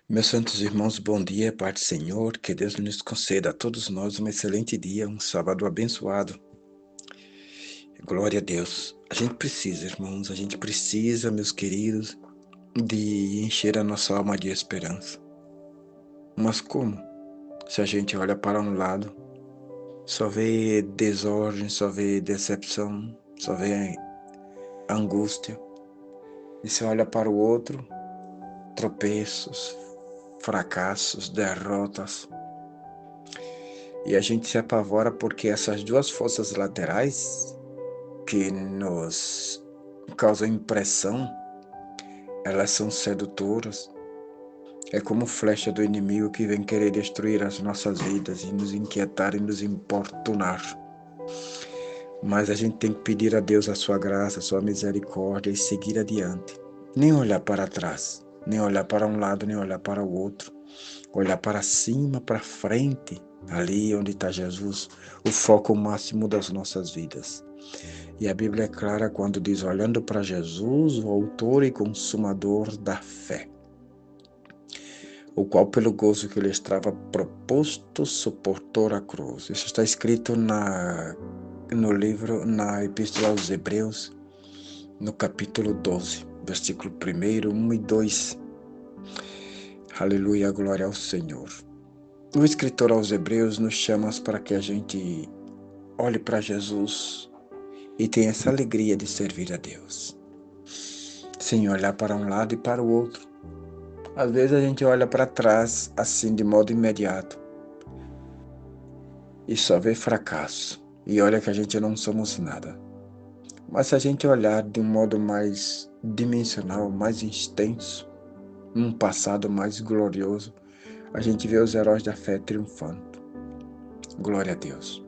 Meus santos irmãos, bom dia, Pai do Senhor, que Deus nos conceda a todos nós um excelente dia, um sábado abençoado. Glória a Deus. A gente precisa, irmãos, a gente precisa, meus queridos, de encher a nossa alma de esperança. Mas como? Se a gente olha para um lado, só vê desordem, só vê decepção, só vê angústia. E se olha para o outro, tropeços, fracassos, derrotas. E a gente se apavora porque essas duas forças laterais que nos causam impressão, elas são sedutoras. É como flecha do inimigo que vem querer destruir as nossas vidas e nos inquietar e nos importunar. Mas a gente tem que pedir a Deus a sua graça, a sua misericórdia e seguir adiante. Nem olhar para trás, nem olhar para um lado, nem olhar para o outro. Olhar para cima, para frente, ali onde está Jesus, o foco máximo das nossas vidas. E a Bíblia é clara quando diz, olhando para Jesus, o autor e consumador da fé, o qual pelo gozo que lhe estava proposto suportou a cruz. Isso está escrito no livro, na Epístola aos Hebreus, no capítulo 12, versículo 1, 1 e 2. Aleluia, glória ao Senhor. O escritor aos Hebreus nos chama para que a gente olhe para Jesus e tenha essa alegria de servir a Deus, sem olhar para um lado e para o outro. Às vezes a gente olha para trás assim de modo imediato e só vê fracasso e olha que a gente não somos nada. Mas se a gente olhar de um modo mais dimensional, mais extenso, um passado mais glorioso, a gente vê os heróis da fé triunfando. Glória a Deus.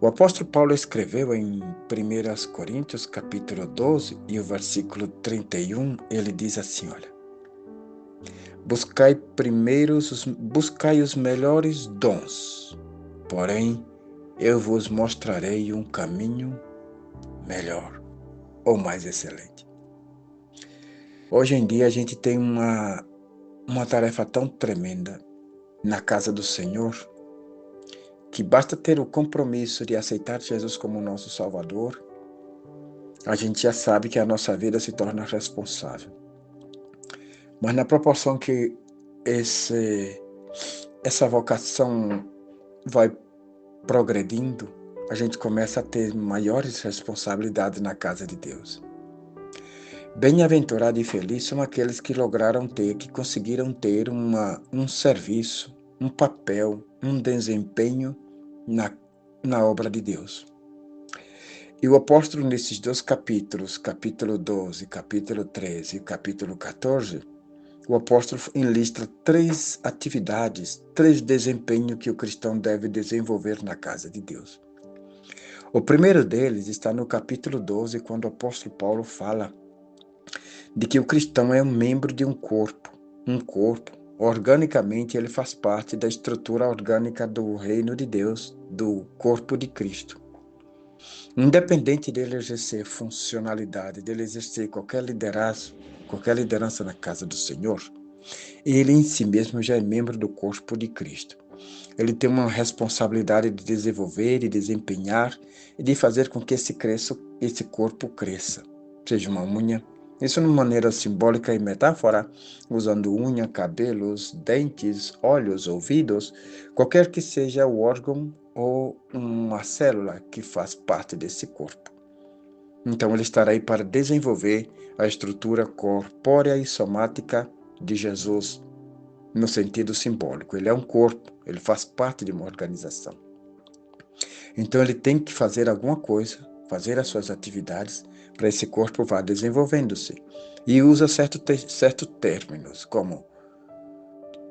O apóstolo Paulo escreveu em 1 Coríntios, capítulo 12, e o versículo 31, ele diz assim, olha, buscai os melhores dons, porém eu vos mostrarei um caminho melhor ou mais excelente. Hoje em dia a gente tem uma tarefa tão tremenda na casa do Senhor, que basta ter o compromisso de aceitar Jesus como nosso Salvador, a gente já sabe que a nossa vida se torna responsável. Mas na proporção que essa vocação vai progredindo, a gente começa a ter maiores responsabilidades na casa de Deus. Bem-aventurado e feliz são aqueles que conseguiram ter um serviço, um papel, um desempenho na obra de Deus. E o apóstolo, nesses dois capítulos, capítulo 12, capítulo 13 e capítulo 14, o apóstolo enlista 3 atividades, 3 desempenhos que o cristão deve desenvolver na casa de Deus. O primeiro deles está no capítulo 12, quando o apóstolo Paulo fala de que o cristão é um membro de um corpo. Um corpo, organicamente, ele faz parte da estrutura orgânica do reino de Deus, do corpo de Cristo. Independente dele exercer funcionalidade, dele exercer qualquer liderança na casa do Senhor, ele em si mesmo já é membro do corpo de Cristo. Ele tem uma responsabilidade de desenvolver e desempenhar e de fazer com que esse corpo cresça. Seja uma unha, isso de uma maneira simbólica e metáfora, usando unha, cabelos, dentes, olhos, ouvidos, qualquer que seja o órgão ou uma célula que faz parte desse corpo. Então ele estará aí para desenvolver a estrutura corpórea e somática de Jesus, no sentido simbólico. Ele é um corpo, ele faz parte de uma organização. Então ele tem que fazer alguma coisa, fazer as suas atividades, para esse corpo vá desenvolvendo-se. E usa certos términos, como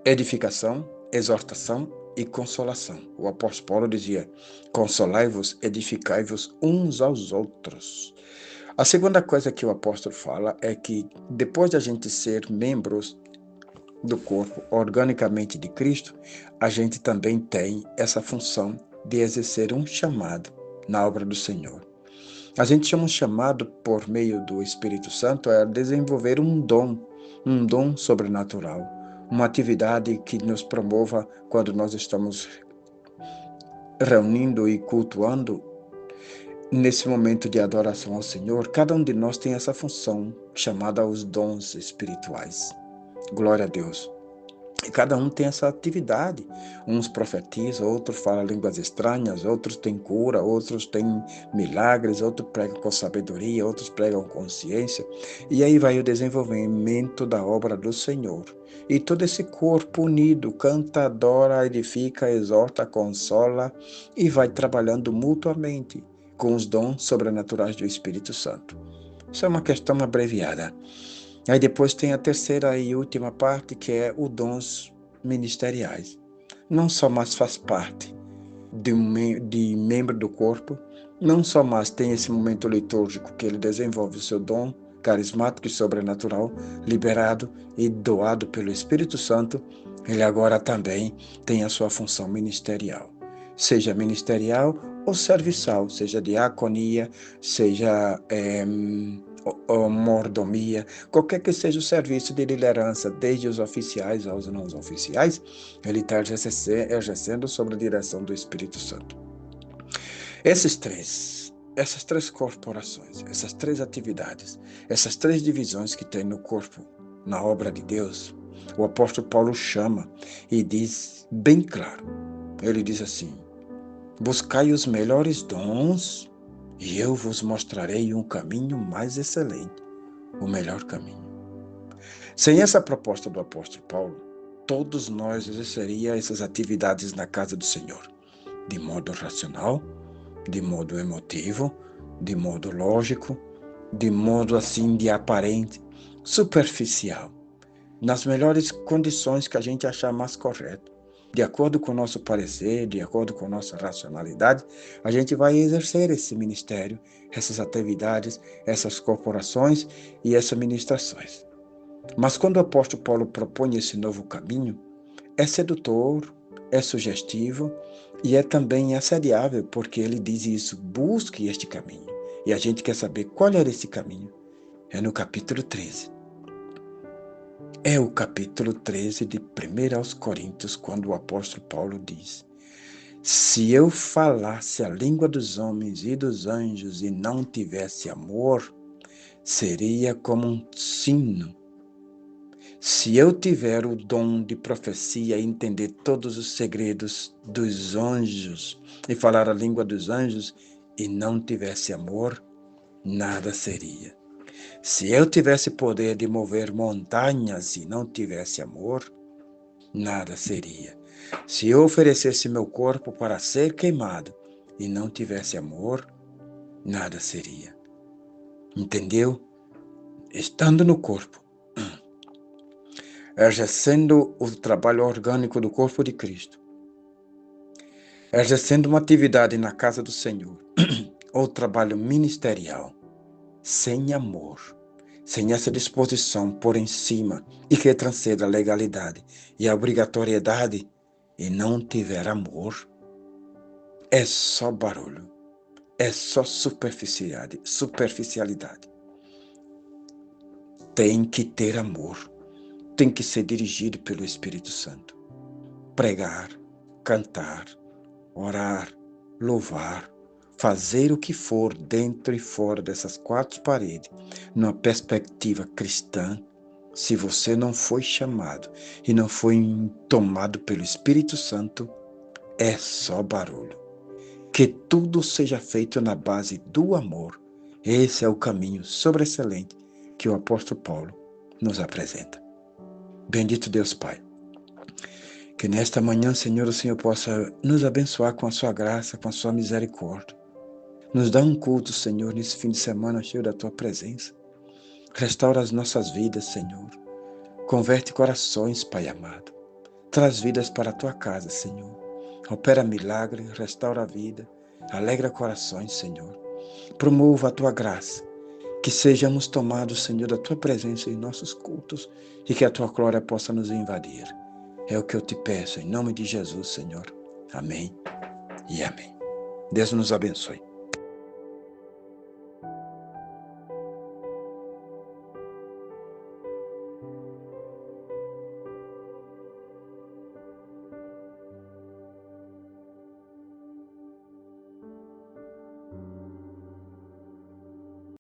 edificação, exortação e consolação. O apóstolo Paulo dizia, consolai-vos, edificai-vos uns aos outros. A segunda coisa que o apóstolo fala é que depois de a gente ser membros do corpo organicamente de Cristo, a gente também tem essa função de exercer um chamado na obra do Senhor. A gente chama um chamado por meio do Espírito Santo a desenvolver um dom sobrenatural, uma atividade que nos promova quando nós estamos reunindo e cultuando. Nesse momento de adoração ao Senhor, cada um de nós tem essa função chamada os dons espirituais. Glória a Deus. E cada um tem essa atividade. Uns profetizam, outros falam línguas estranhas, outros têm cura, outros têm milagres, outros pregam com sabedoria, outros pregam com ciência. E aí vai o desenvolvimento da obra do Senhor. E todo esse corpo unido canta, adora, edifica, exorta, consola e vai trabalhando mutuamente com os dons sobrenaturais do Espírito Santo. Isso é uma questão abreviada. Aí depois tem a terceira e última parte, que é os dons ministeriais. Não só mais faz parte de membro do corpo, não só mais tem esse momento litúrgico que ele desenvolve o seu dom carismático e sobrenatural, liberado e doado pelo Espírito Santo, ele agora também tem a sua função ministerial. Seja ministerial ou serviçal, seja diaconia, seja ou mordomia, qualquer que seja o serviço de liderança, desde os oficiais aos não oficiais, ele está exercendo sob a direção do Espírito Santo. Essas três corporações, essas três atividades, essas três divisões que tem no corpo, na obra de Deus, o apóstolo Paulo chama e diz bem claro, ele diz assim: buscai os melhores dons e eu vos mostrarei um caminho mais excelente, o melhor caminho. Sem essa proposta do apóstolo Paulo, todos nós exerceríamos essas atividades na casa do Senhor, de modo racional, de modo emotivo, de modo lógico, de modo assim de aparente, superficial, nas melhores condições que a gente achar mais correto. De acordo com o nosso parecer, de acordo com a nossa racionalidade, a gente vai exercer esse ministério, essas atividades, essas corporações e essas ministrações. Mas quando o apóstolo Paulo propõe esse novo caminho, é sedutor, é sugestivo e é também assediável, porque ele diz isso: busque este caminho. E a gente quer saber qual era esse caminho. É no capítulo 13. É o capítulo 13 de 1 aos Coríntios, quando o apóstolo Paulo diz: se eu falasse a língua dos homens e dos anjos e não tivesse amor, seria como um sino. Se eu tiver o dom de profecia e entender todos os segredos dos anjos e falar a língua dos anjos e não tivesse amor, nada seria. Se eu tivesse poder de mover montanhas e não tivesse amor, nada seria. Se eu oferecesse meu corpo para ser queimado e não tivesse amor, nada seria. Entendeu? Estando no corpo, exercendo o trabalho orgânico do corpo de Cristo, exercendo uma atividade na casa do Senhor, ou trabalho ministerial, sem amor, sem essa disposição por em cima e que transcenda a legalidade e a obrigatoriedade e não tiver amor, é só barulho, é só superficialidade. Tem que ter amor, tem que ser dirigido pelo Espírito Santo. Pregar, cantar, orar, louvar, fazer o que for dentro e fora dessas quatro paredes, numa perspectiva cristã, se você não foi chamado e não foi tomado pelo Espírito Santo, é só barulho. Que tudo seja feito na base do amor. Esse é o caminho sobreexcelente que o apóstolo Paulo nos apresenta. Bendito Deus Pai. Que nesta manhã, Senhor, o Senhor possa nos abençoar com a sua graça, com a sua misericórdia. Nos dá um culto, Senhor, nesse fim de semana cheio da tua presença. Restaura as nossas vidas, Senhor. Converte corações, Pai amado. Traz vidas para a tua casa, Senhor. Opera milagre, restaura a vida, alegra corações, Senhor. Promova a tua graça. Que sejamos tomados, Senhor, da tua presença em nossos cultos e que a tua glória possa nos invadir. É o que eu te peço, em nome de Jesus, Senhor. Amém e amém. Deus nos abençoe.